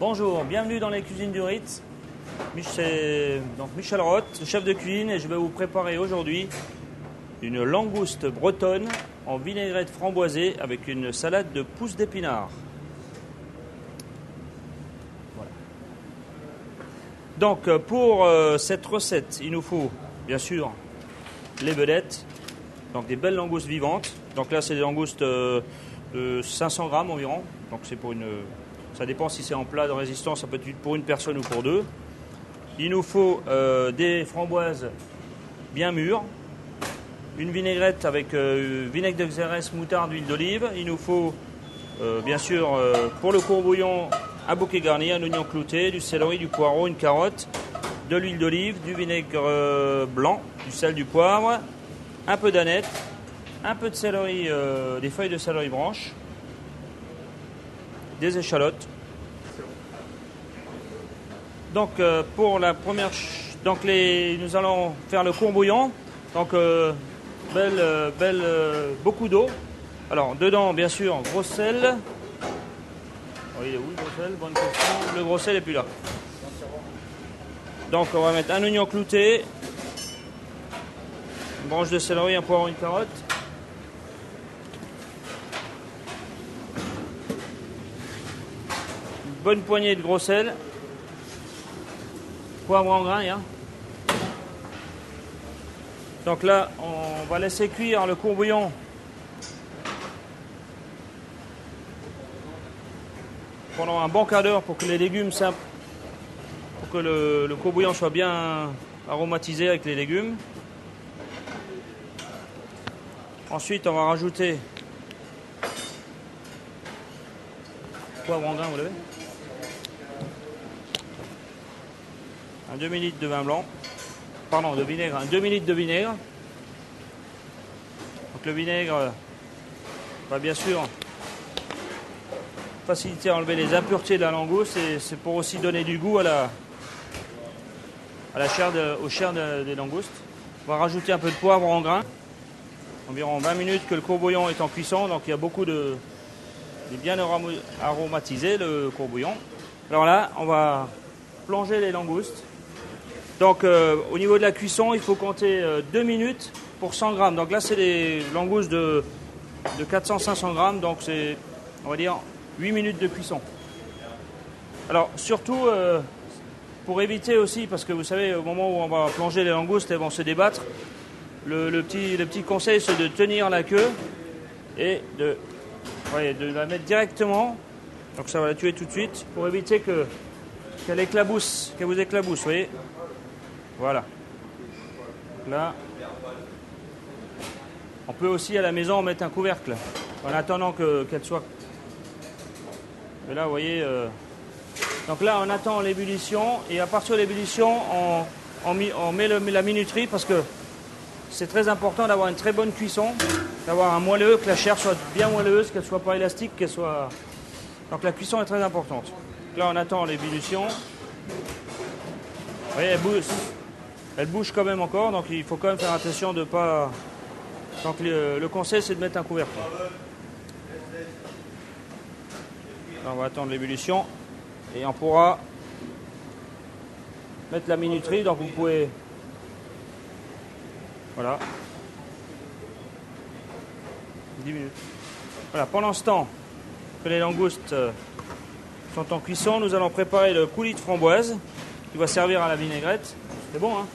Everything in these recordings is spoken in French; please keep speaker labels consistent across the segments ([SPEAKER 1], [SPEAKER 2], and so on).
[SPEAKER 1] Bonjour, bienvenue dans les cuisines du Ritz. Michel Roth, chef de cuisine, et je vais vous préparer aujourd'hui une langouste bretonne en vinaigrette framboisée avec une salade de pousses d'épinards. Voilà. Donc pour cette recette, il nous faut bien sûr les vedettes, donc des belles langoustes vivantes. Donc là c'est des langoustes de 500 grammes environ, donc c'est pour une... Ça dépend si c'est en plat de résistance, ça peut être pour une personne ou pour deux. Il nous faut des framboises bien mûres, une vinaigrette avec vinaigre de xérès, moutarde, huile d'olive. Il nous faut bien sûr pour le courbouillon un bouquet garni, un oignon clouté, du céleri, du poireau, une carotte, de l'huile d'olive, du vinaigre blanc, du sel, du poivre, un peu d'aneth, un peu de céleri, des feuilles de céleri branches, des échalotes. Donc pour la première, nous allons faire le courbouillon. Donc beaucoup d'eau. Alors dedans bien sûr gros sel. Oh, il est où le gros sel? Bonne question. Le gros sel n'est plus là. Donc on va mettre un oignon clouté, une branche de céleri, un poireau, une carotte. Une bonne poignée de gros sel. Poivre en grains, hein. Donc là, on va laisser cuire le courbouillon pendant un bon quart d'heure pour que les légumes, pour que le courbouillon soit bien aromatisé avec les légumes. Ensuite, on va rajouter poivre en grains, vous l'avez ? Un demi-litre de vin blanc, pardon, de vinaigre, un demi-litre de vinaigre. Donc le vinaigre va bien sûr faciliter à enlever les impuretés de la langouste et c'est pour aussi donner du goût à la chair aux chairs des langoustes. On va rajouter un peu de poivre en grains, environ 20 minutes que le courbouillon est en cuisson, donc il y a beaucoup de... Il est bien aromatisé le courbouillon. Alors là, on va plonger les langoustes. Donc au niveau de la cuisson, il faut compter 2 minutes pour 100 grammes. Donc là, c'est des langoustes de 400-500 grammes. Donc c'est, on va dire, 8 minutes de cuisson. Alors surtout, pour éviter aussi, parce que vous savez, au moment où on va plonger les langoustes, elles vont se débattre. Le petit conseil, c'est de tenir la queue et de la mettre directement. Donc ça va la tuer tout de suite pour éviter qu'elle vous éclabousse, vous voyez. Voilà. Là, on peut aussi à la maison mettre un couvercle en attendant qu'elle soit. Et là, vous voyez. Donc là, on attend l'ébullition et à partir de l'ébullition, on met la minuterie parce que c'est très important d'avoir une très bonne cuisson, d'avoir un moelleux, que la chair soit bien moelleuse, qu'elle soit pas élastique, qu'elle soit. Donc la cuisson est très importante. Là, on attend l'ébullition. Vous voyez, elle bouge quand même encore, donc il faut quand même faire attention de ne pas... Donc le conseil, c'est de mettre un couvercle. On va attendre l'ébullition et on pourra mettre la minuterie. Donc vous pouvez... Voilà. 10 minutes. Voilà, pendant ce temps que les langoustes sont en cuisson, nous allons préparer le coulis de framboise qui va servir à la vinaigrette. C'est bon, hein?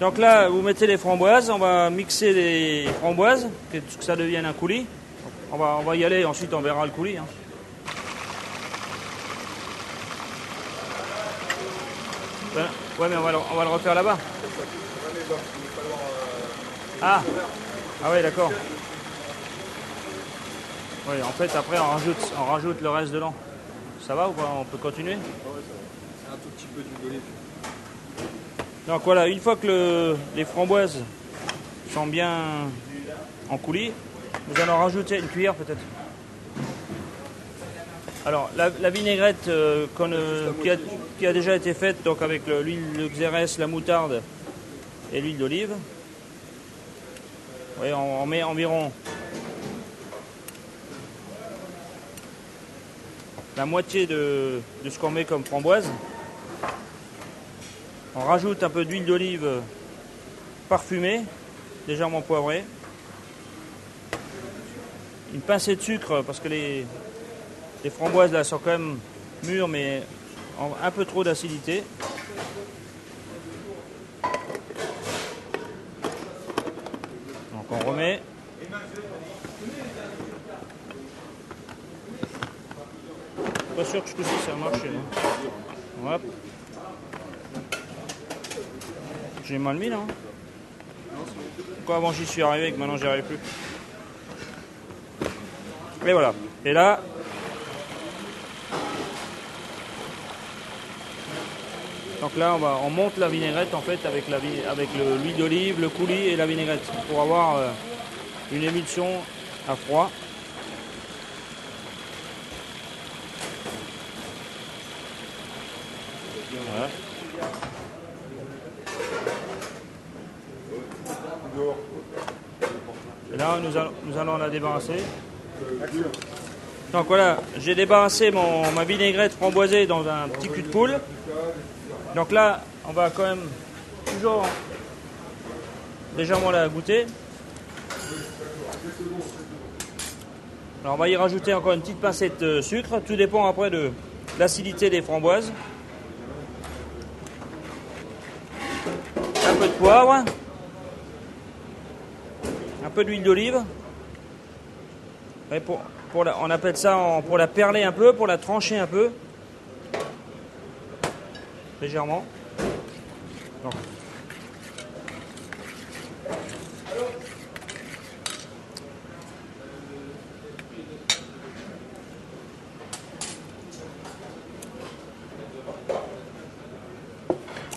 [SPEAKER 1] Donc là, vous mettez les framboises, on va mixer les framboises, que ça devienne un coulis. On va y aller, ensuite on verra le coulis. Hein. Ben, ouais, mais on va le refaire là-bas. Ah ouais, d'accord. Oui, en fait, après on rajoute le reste dedans. Ça va ou pas? On peut continuer?
[SPEAKER 2] Un tout petit peu d'huile d'olive.
[SPEAKER 1] Donc voilà, une fois que les framboises sont bien en coulis, nous allons rajouter une cuillère peut-être. Alors la vinaigrette qui a déjà été faite, donc avec l'huile de xérès, la moutarde et l'huile d'olive. Vous voyez, on met environ la moitié de ce qu'on met comme framboise. On rajoute un peu d'huile d'olive parfumée, légèrement poivrée. Une pincée de sucre parce que les framboises là sont quand même mûres mais un peu trop d'acidité. Donc on remet. Pas sûr que ce coup-ci ça a marché. Hop. J'ai mal mis là. Pourquoi avant j'y suis arrivé et que maintenant j'y arrive plus. Et voilà. Et là, donc là on monte la vinaigrette en fait avec l'huile d'olive, le coulis et la vinaigrette pour avoir une émulsion à froid. Voilà. Et là nous allons la débarrasser. Donc voilà, j'ai débarrassé ma vinaigrette framboisée dans un petit cul de poule. Donc là, on va quand même toujours légèrement la goûter. Alors on va y rajouter encore une petite pincée de sucre. Tout dépend après de l'acidité des framboises. Un peu de poivre. Un peu d'huile d'olive. On appelle ça pour la perler un peu, pour la trancher un peu. Légèrement. Donc.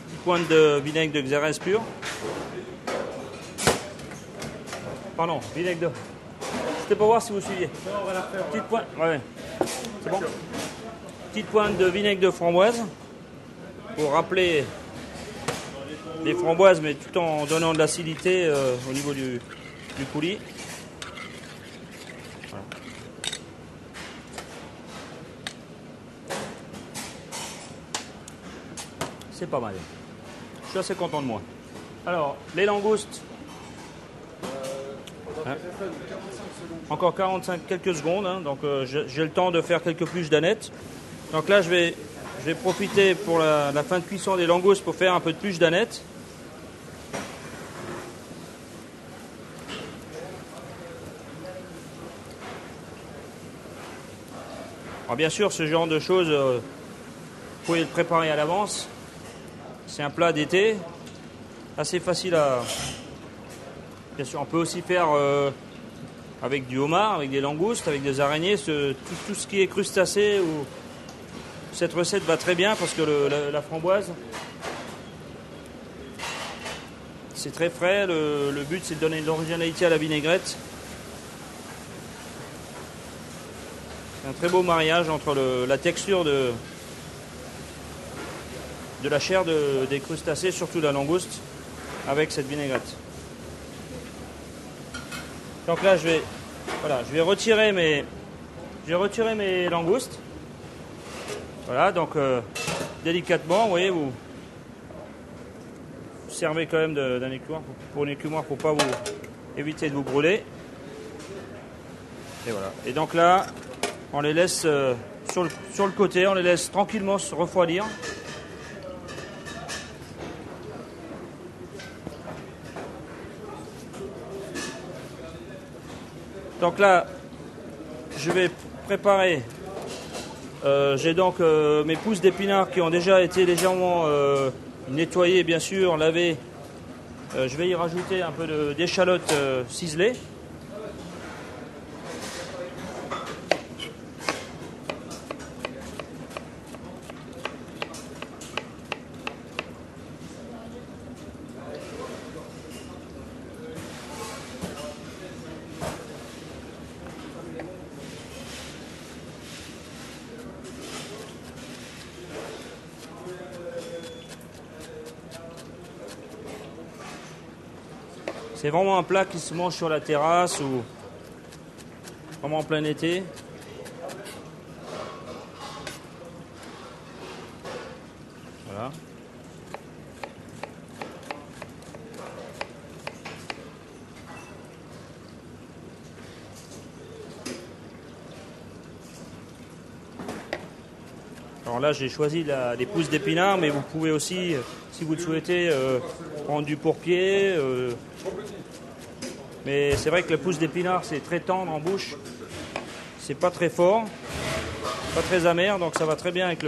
[SPEAKER 1] Petite pointe de vinaigre de Xérès pur. Pardon, vinaigre de... C'était pour voir si vous suiviez.
[SPEAKER 2] Non, on va la refaire.
[SPEAKER 1] Petite pointe, ouais. C'est bon. Petite pointe de vinaigre de framboise pour rappeler les framboises, mais tout en donnant de l'acidité au niveau du coulis. Voilà. C'est pas mal. Je suis assez content de moi. Alors, les langoustes. Hein? Encore 45 quelques secondes, hein, donc j'ai le temps de faire quelques pluches d'aneth. Donc là je vais profiter pour la fin de cuisson des langoustes pour faire un peu de pluche d'aneth. Alors bien sûr ce genre de choses vous pouvez le préparer à l'avance. C'est un plat d'été, assez facile à... Bien sûr, on peut aussi faire avec du homard, avec des langoustes, avec des araignées, tout ce qui est crustacé. Cette recette va très bien parce que la framboise, c'est très frais. Le but, c'est de donner de l'originalité à la vinaigrette. C'est un très beau mariage entre la texture de la chair des crustacés, surtout la langouste, avec cette vinaigrette. Donc là, je vais retirer mes langoustes. Voilà, donc délicatement, vous voyez, vous servez quand même d'un écumoire pour une écumoire pour pas éviter de vous brûler. Et voilà. Et donc là, on les laisse sur le côté, on les laisse tranquillement se refroidir. Donc là, je vais préparer. J'ai donc mes pousses d'épinards qui ont déjà été légèrement nettoyées, bien sûr, lavées. Je vais y rajouter un peu d'échalotes ciselées. C'est vraiment un plat qui se mange sur la terrasse ou vraiment en plein été. Voilà. Alors là, j'ai choisi des pousses d'épinards, mais vous pouvez aussi, si vous le souhaitez, prendre du pourpier. Mais c'est vrai que la pousse d'épinards, c'est très tendre en bouche. C'est pas très fort, pas très amer, donc ça va très bien avec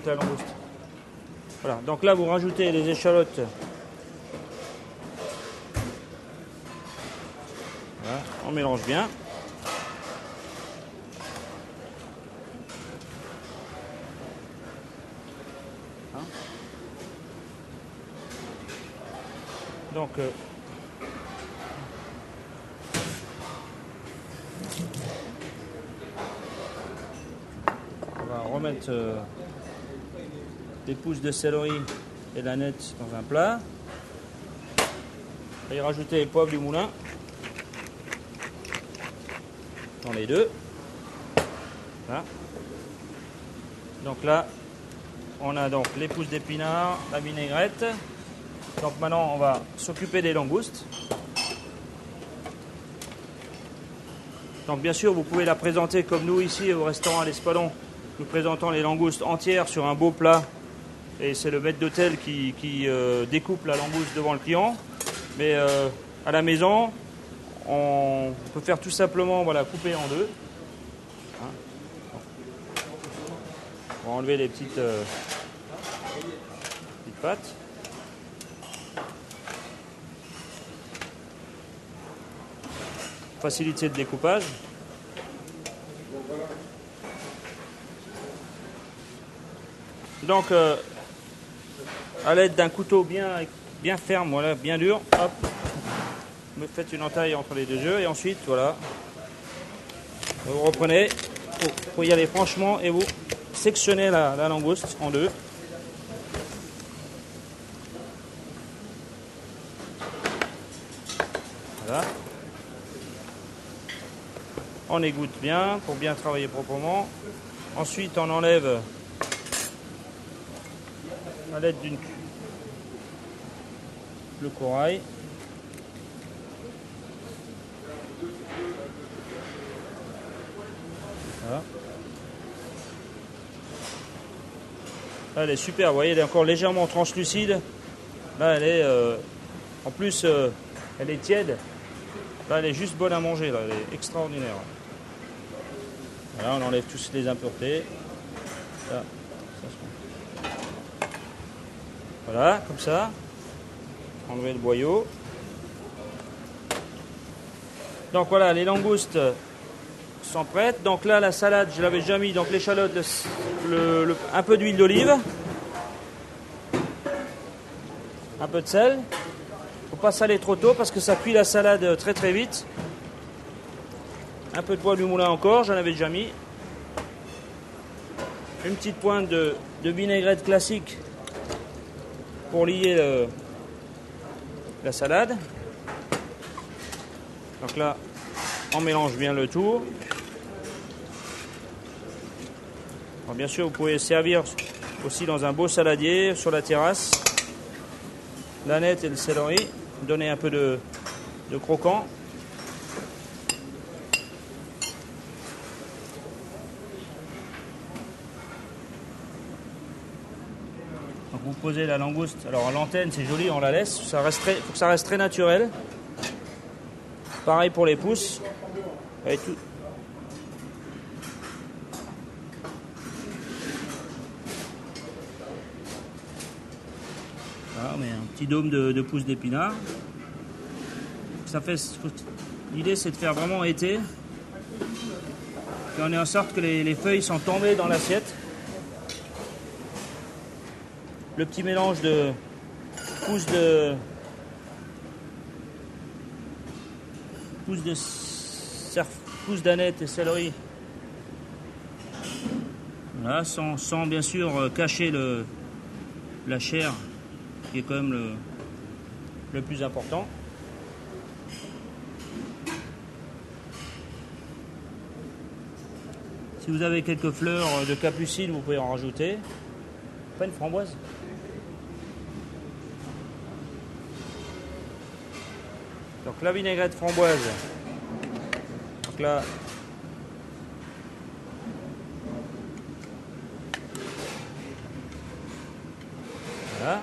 [SPEAKER 1] la langouste. Voilà, donc là, vous rajoutez les échalotes. Voilà, on mélange bien. Donc, on va remettre des pousses de céleri et l'aneth dans un plat. On va y rajouter les poivres du moulin dans les deux. Voilà. Donc là, on a donc les pousses d'épinards, la vinaigrette. Donc maintenant, on va s'occuper des langoustes. Donc bien sûr, vous pouvez la présenter comme nous ici au restaurant à l'Espadon. Nous présentons les langoustes entières sur un beau plat. Et c'est le maître d'hôtel qui découpe la langouste devant le client. Mais à la maison, on peut faire tout simplement couper en deux. On va enlever les petites pattes. Facilité de découpage. Donc, à l'aide d'un couteau bien ferme, voilà, bien dur, hop, vous faites une entaille entre les deux yeux et ensuite, voilà, vous reprenez, faut y aller franchement et vous sectionnez la langouste en deux. Voilà. On égoutte bien pour bien travailler proprement. Ensuite, on enlève à l'aide le corail. Voilà. Là, elle est super, vous voyez, elle est encore légèrement translucide. Là, elle est, en plus, elle est tiède. Là, elle est juste bonne à manger, là, elle est extraordinaire. Voilà, on enlève tous les impuretés. Là, voilà, comme ça. Enlever le boyau. Donc voilà, les langoustes sont prêtes. Donc là, la salade, je l'avais déjà mis. Donc l'échalote, un peu d'huile d'olive. Un peu de sel. Il ne faut pas saler trop tôt parce que ça cuit la salade très très vite. Un peu de poivre du moulin encore, j'en avais déjà mis. Une petite pointe de vinaigrette classique pour lier la salade. Donc là, on mélange bien le tout. Alors bien sûr, vous pouvez servir aussi dans un beau saladier sur la terrasse. L'aneth et le céleri, donner un peu de croquant. Donc vous posez la langouste. Alors à l'antenne, c'est joli, on la laisse. Il faut que ça reste très naturel. Pareil pour les pousses. Avec tout. Voilà, on met un petit dôme de pousses d'épinards. L'idée, c'est de faire vraiment été. Et on est en sorte que les feuilles sont tombées dans l'assiette. Le petit mélange de pousses d'aneth et céleri. Voilà, sans bien sûr cacher la chair, qui est quand même le plus important. Si vous avez quelques fleurs de capucine, vous pouvez en rajouter. Pas une framboise? Donc la vinaigrette framboise. Donc là, voilà.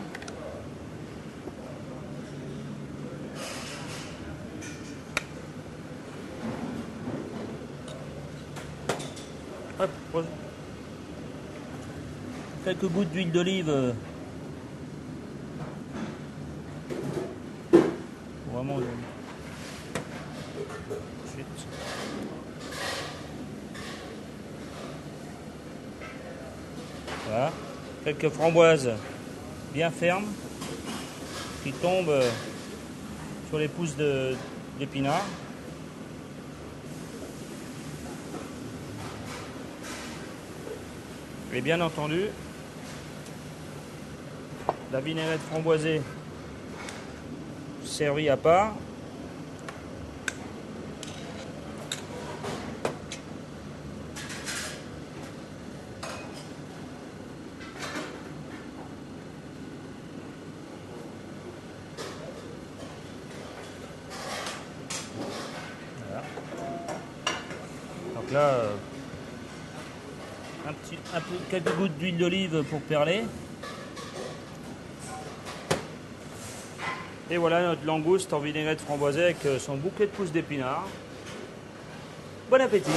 [SPEAKER 1] Hop, quelques gouttes d'huile d'olive. Vraiment. Ensuite. Voilà. Quelques framboises bien fermes qui tombent sur les pousses d'épinards. Et bien entendu, la vinaigrette framboisée servie à part. Voilà. Donc là, quelques gouttes d'huile d'olive pour perler. Et voilà notre langouste en vinaigrette framboisée avec son bouquet de pousses d'épinards. Bon appétit!